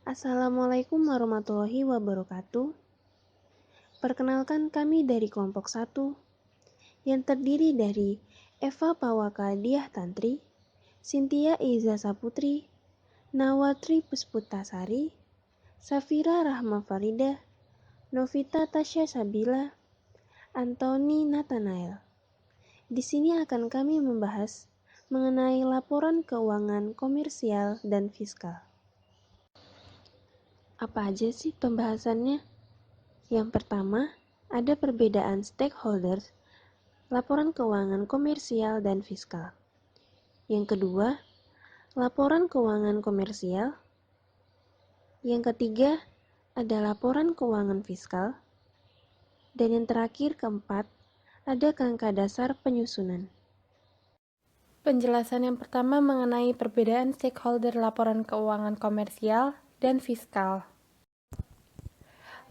Assalamualaikum warahmatullahi wabarakatuh. Perkenalkan kami dari kelompok 1 yang terdiri dari Eva Pawaka Diah Tantri, Cynthia Iza Saputri, Nawatri Pusputasari, Safira Rahma Farida, Novita Tasya Sabila, Antoni Nathanael. Di sini akan kami membahas mengenai laporan keuangan komersial dan fiskal. Apa aja sih pembahasannya? Yang pertama, ada perbedaan stakeholders, laporan keuangan komersial dan fiskal. Yang kedua, laporan keuangan komersial. Yang ketiga, ada laporan keuangan fiskal. Dan yang terakhir, keempat, ada kerangka dasar penyusunan. Penjelasan yang pertama mengenai perbedaan stakeholder laporan keuangan komersial dan fiskal.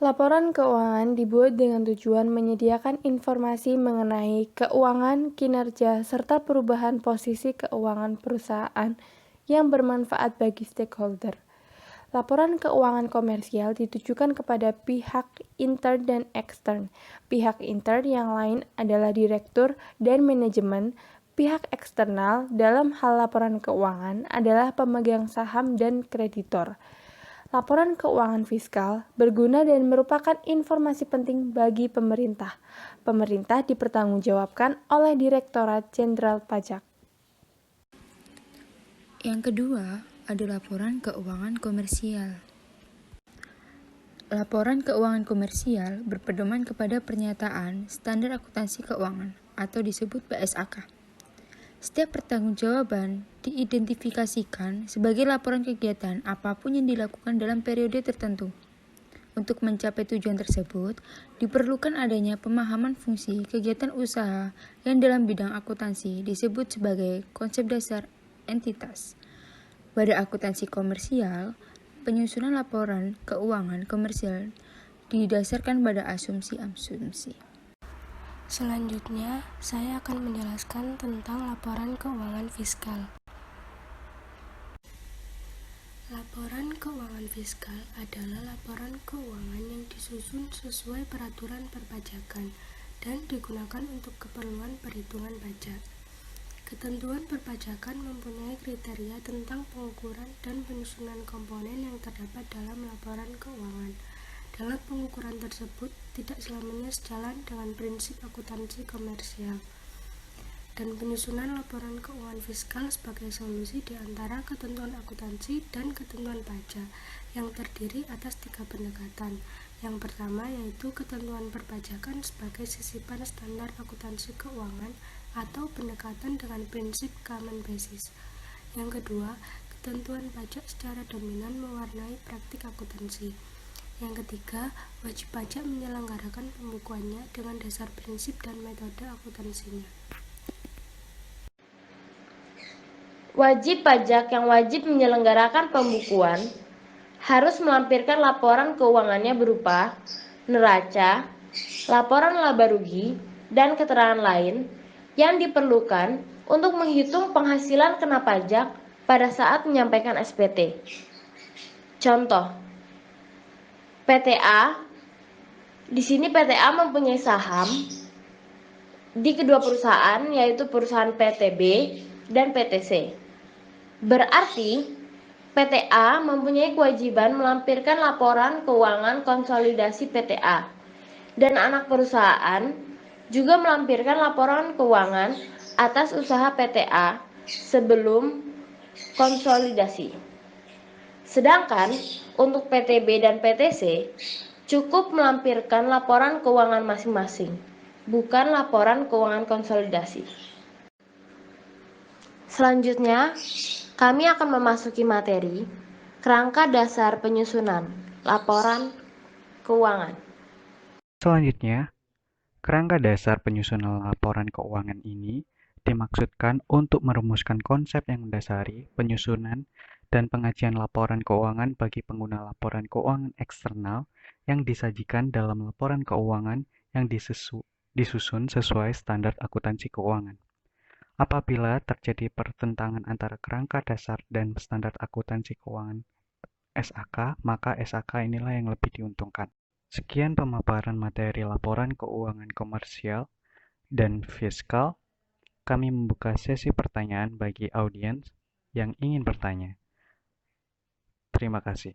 Laporan keuangan dibuat dengan tujuan menyediakan informasi mengenai keuangan, kinerja, serta perubahan posisi keuangan perusahaan yang bermanfaat bagi stakeholder. Laporan keuangan komersial ditujukan kepada pihak intern dan ekstern. Pihak intern yang lain adalah direktur dan manajemen. Pihak eksternal dalam hal laporan keuangan adalah pemegang saham dan kreditor. Laporan keuangan fiskal berguna dan merupakan informasi penting bagi pemerintah. Pemerintah dipertanggungjawabkan oleh Direktorat Jenderal Pajak. Yang kedua, ada laporan keuangan komersial. Laporan keuangan komersial berpedoman kepada pernyataan standar akuntansi keuangan atau disebut PSAK. Setiap pertanggungjawaban diidentifikasikan sebagai laporan kegiatan apapun yang dilakukan dalam periode tertentu. Untuk mencapai tujuan tersebut, diperlukan adanya pemahaman fungsi kegiatan usaha yang dalam bidang akuntansi disebut sebagai konsep dasar entitas. Pada akuntansi komersial, penyusunan laporan keuangan komersial didasarkan pada asumsi-asumsi. Selanjutnya, saya akan menjelaskan tentang laporan keuangan fiskal. Laporan keuangan fiskal adalah laporan keuangan yang disusun sesuai peraturan perpajakan dan digunakan untuk keperluan perhitungan pajak. Ketentuan perpajakan mempunyai kriteria tentang pengukuran dan penyusunan komponen yang terdapat dalam laporan keuangan. Dalam pengukuran tersebut tidak selamanya sejalan dengan prinsip akuntansi komersial. Dan penyusunan laporan keuangan fiskal sebagai solusi di antara ketentuan akuntansi dan ketentuan pajak yang terdiri atas 3 pendekatan. Yang pertama yaitu ketentuan perpajakan sebagai sisipan standar akuntansi keuangan atau pendekatan dengan prinsip common basis. Yang kedua, ketentuan pajak secara dominan mewarnai praktik akuntansi. Yang ketiga, wajib pajak menyelenggarakan pembukuannya dengan dasar prinsip dan metode akuntansinya. Wajib pajak yang wajib menyelenggarakan pembukuan harus melampirkan laporan keuangannya berupa neraca, laporan laba rugi, dan keterangan lain yang diperlukan untuk menghitung penghasilan kena pajak pada saat menyampaikan SPT. Contoh, PTA. Di sini PTA mempunyai saham di kedua perusahaan, yaitu perusahaan PTB dan PTC. Berarti PTA mempunyai kewajiban melampirkan laporan keuangan konsolidasi PTA, dan anak perusahaan juga melampirkan laporan keuangan atas usaha PTA sebelum konsolidasi. Sedangkan untuk PTB dan PTC cukup melampirkan laporan keuangan masing-masing, bukan laporan keuangan konsolidasi. Selanjutnya, kami akan memasuki materi kerangka dasar penyusunan laporan keuangan. Selanjutnya, kerangka dasar penyusunan laporan keuangan ini dimaksudkan untuk merumuskan konsep yang mendasari penyusunan dan pengajian laporan keuangan bagi pengguna laporan keuangan eksternal yang disajikan dalam laporan keuangan yang disusun sesuai standar akuntansi keuangan. Apabila terjadi pertentangan antara kerangka dasar dan standar akuntansi keuangan SAK, maka SAK inilah yang lebih diuntungkan. Sekian pemaparan materi laporan keuangan komersial dan fiskal. Kami membuka sesi pertanyaan bagi audiens yang ingin bertanya. Terima kasih.